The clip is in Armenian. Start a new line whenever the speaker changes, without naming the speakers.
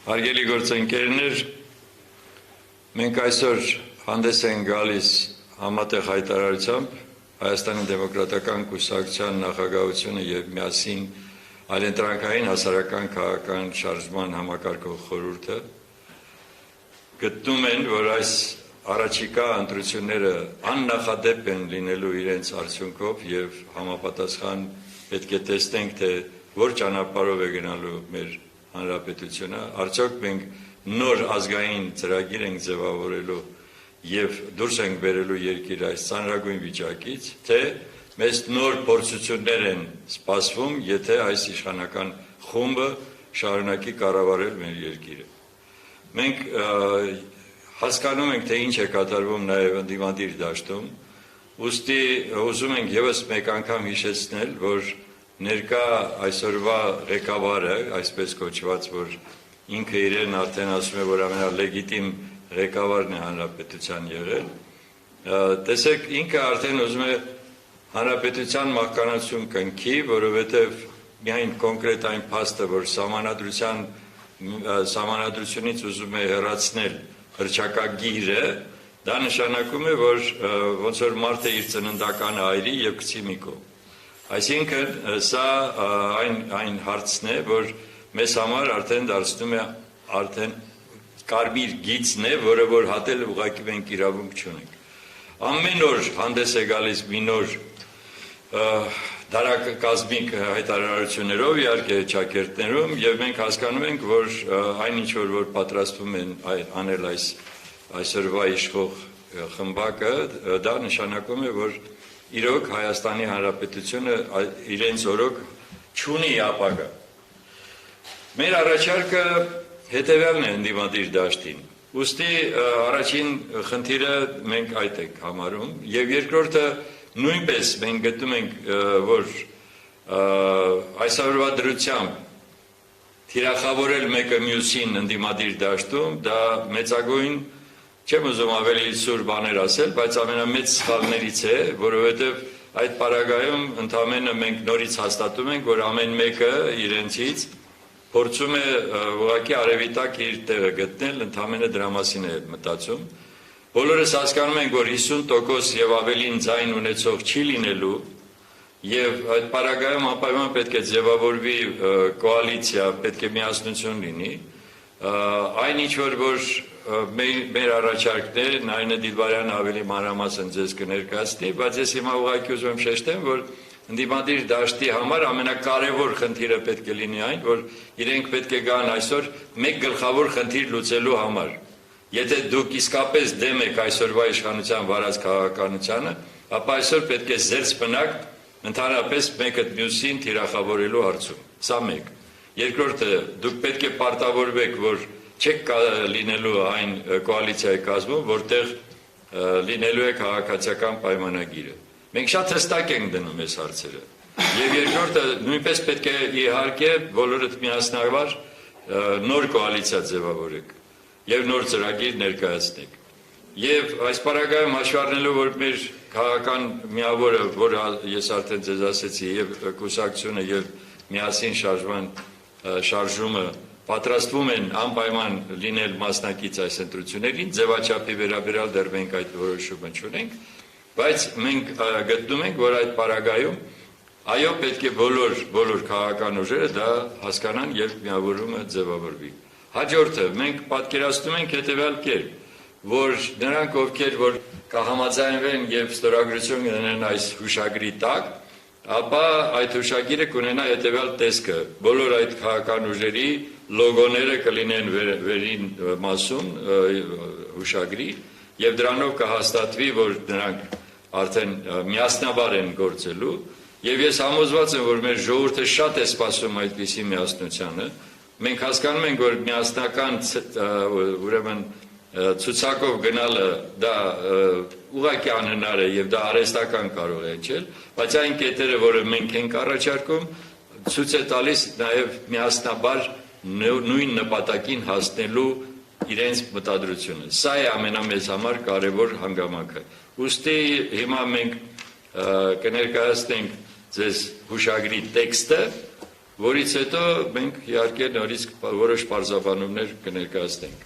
Հարգելի գործընկերներ, մենք այսօր հանդես ենք գալիս համատեղ հայտարարությամբ Հայաստանի դեմոկրատական կուսակցության նախագահությունը եւ միասին այլընտրանքային հասարակական քաղաքական շարժման համակարգող խորհուրդը գտնում են, որ այս առաջիկա ընտրությունները աննախադեպ են լինելու իրենց արդյունքով եւ համապատասխան պետք է տեսնենք, թե որ ճանապարհով է գնալու մեր հանրապետությունը, արդյոք մենք նոր ազգային ծրագիր ենք ձևավորելու եւ դուրս ենք բերելու երկիրը այս ծանրագույն վիճակից, թե մեզ նոր փորձություններ են սպասվում, եթե այս իշխանական խումբը շարունակի կառավարել մեր երկիրը։ Մենք հասկանում ենք, թե ինչ է կատարվում նաեւ ընդդիմադիր դաշտում, ուստի ուզում ենք եւս մեկ անգամ հիշեցնել, որ ներկա այսօրվա ղեկավարը, այսպես կոչված, որ ինքը իրեն արդեն ասում է, որ ամենալեգիտիմ ղեկավարն է հանրապետության եղել, տեսեք, ինքը արդեն ուզում է հանրապետության մահկանացում կնքի, որովհետև միայն կոնկրետ այն փաստը, որ սահմանադրությունից ուզում է հեռացնել հռչակագիրը, դա նշանակում է, որ ոնց որ մարդը իր ծննդականը այրի եւ գցի մի կողմ։ Այսինքն, սա այն հարցն է, որ մեզ համար արդեն դարձնում է արդեն կարմիր գիծն է, որը որ հատել ուղղակի մենք իրավունք չունենք։ Ամեն օր հանդես է գալիս մի նոր դարակազմիկ հայտարարություններով, իհարկե ճակերտներում, եւ մենք հասկանում ենք, որ այն ինչ որ պատրաստվում են անել այսօրվա իշխող խմբակը, դա նշանակում է, որ իրոք Հայաստանի Հանրապետությունը իրենց օրոք չունի ապագա։ Մեր առաջարկը հետևյալն է ընդդիմադիր դաշտին։ Ուստի առաջին խնդիրը մենք այդ ենք համարում, եւ երկրորդը նույնպես մենք գտնում ենք, որ այսօրվա դրությամբ թիրախավորել մեկը մյուսին ընդդիմադիր դաշտում, դա մեծագույն չեմ ուզում ավելի սուր բաներ ասել, բայց ամենամեծ սխալներից է, որովհետև այդ պարագայում ընդամենը մենք նորից հաստատում ենք, որ ամեն մեկը իրենցից փորձում է ուղղակի արևիտակ իր տեղը գտնել, ընդամենը դրա մասին է մտածում։ Բոլորս հասկանում ենք, որ 50% եւ ավելին ձայն ունեցող չի լինելու, եւ այդ պարագայում անպայման պետք է ձևավորվի կոալիցիա, պետք է միասնություն լինի։ Այն ինչ որ մեր առաջարկներ Նարինե Դիլբարյանը ավելի մանրամասն ձեզ կներկայացնի, բայց ես հիմա ուղղակի ուզում եմ շեշտեմ, որ ընդդիմադիր դաշտի համար ամենակարևոր խնդիրը պետք է լինի այն, որ իրենք պետք է գան այսօր մեկ գլխավոր խնդիր լուծելու համար։ Եթե դուք իսկապես դեմ եք այսօրվա իշխանության վարած քաղաքականությանը, ապա այսօր պետք է զերծ բնակ ընդհանրապես մեկը մյուսին թիրախավորելու հարցում։ Սա մեկ։ Երկրորդը, դուք պետք է պարտավորվեք, որ չեք լինելու այն կոալիցիայի կազմում, որտեղ լինելու է քաղաքացիական պայմանագիրը։ Մենք շատ հստակ ենք դնում այս հարցերը։ Եվ երկրորդը նույնպես պետք է իհարկե բոլորդ միասնաբար նոր կոալիցիա ձևավորեք եւ նոր ծրագիր ներկայացնեք։ Եվ այս պարագայում հաշվի առնելով, որ մեր քաղաքական միավորը, որը ես արդեն ձեզ ասեցի, եւ կուսակցությունը եւ միասին շարժումը պատրաստվում են անպայման լինել մասնակից այս ընտրություններին, ձևաչափի վերաբերյալ դեռ մենք այդ որոշումը չունենք, բայց մենք գտնում ենք, որ այդ պարագայում այո պետք է բոլոր քաղաքական ուժերը դա հասկանան եւ միավորումը ձևավորվի։ Հաջորդը մենք պատկերացնում ենք հետեւյալ կերպ, որ նրանք ովքեր որ կհամաձայնվեն եւ ստորագրություն կունենան այս հուշագրի տակ, ապա այդ հուշագիրը կունենա հետեւյալ տեսքը. բոլոր այդ քաղաքական ուժերի լոգոները կլինեն վերին մասում հուշագրի եւ դրանով կհաստատվի, որ նրանք արդեն միասնաբար են գործելու եւ ես համոզված եմ, որ մեր ժողովուրդը շատ է սպասում այդպիսի միասնությանը։ Մենք հասկանում ենք, որ միասնական ուրեմն ցուցակով գնալը դա ուղղակի անհնար է եւ դա արհեստական կարող է հնչել, բայց այն կետերը, որը մենք ենք առաջարկում, ցույց է տալիս նաեւ միասնաբար նույն նպատակին հասնելու իրենց մտադրությունը։ Սա է ամենամեծ համար կարևոր հանգամանքը։ Ուստի հիմա մենք կներկայացնենք ձեզ հուշագրի տեքստը որից հետո մենք իհարկե նորից որոշ պարզաբանումներ կներկայացնենք։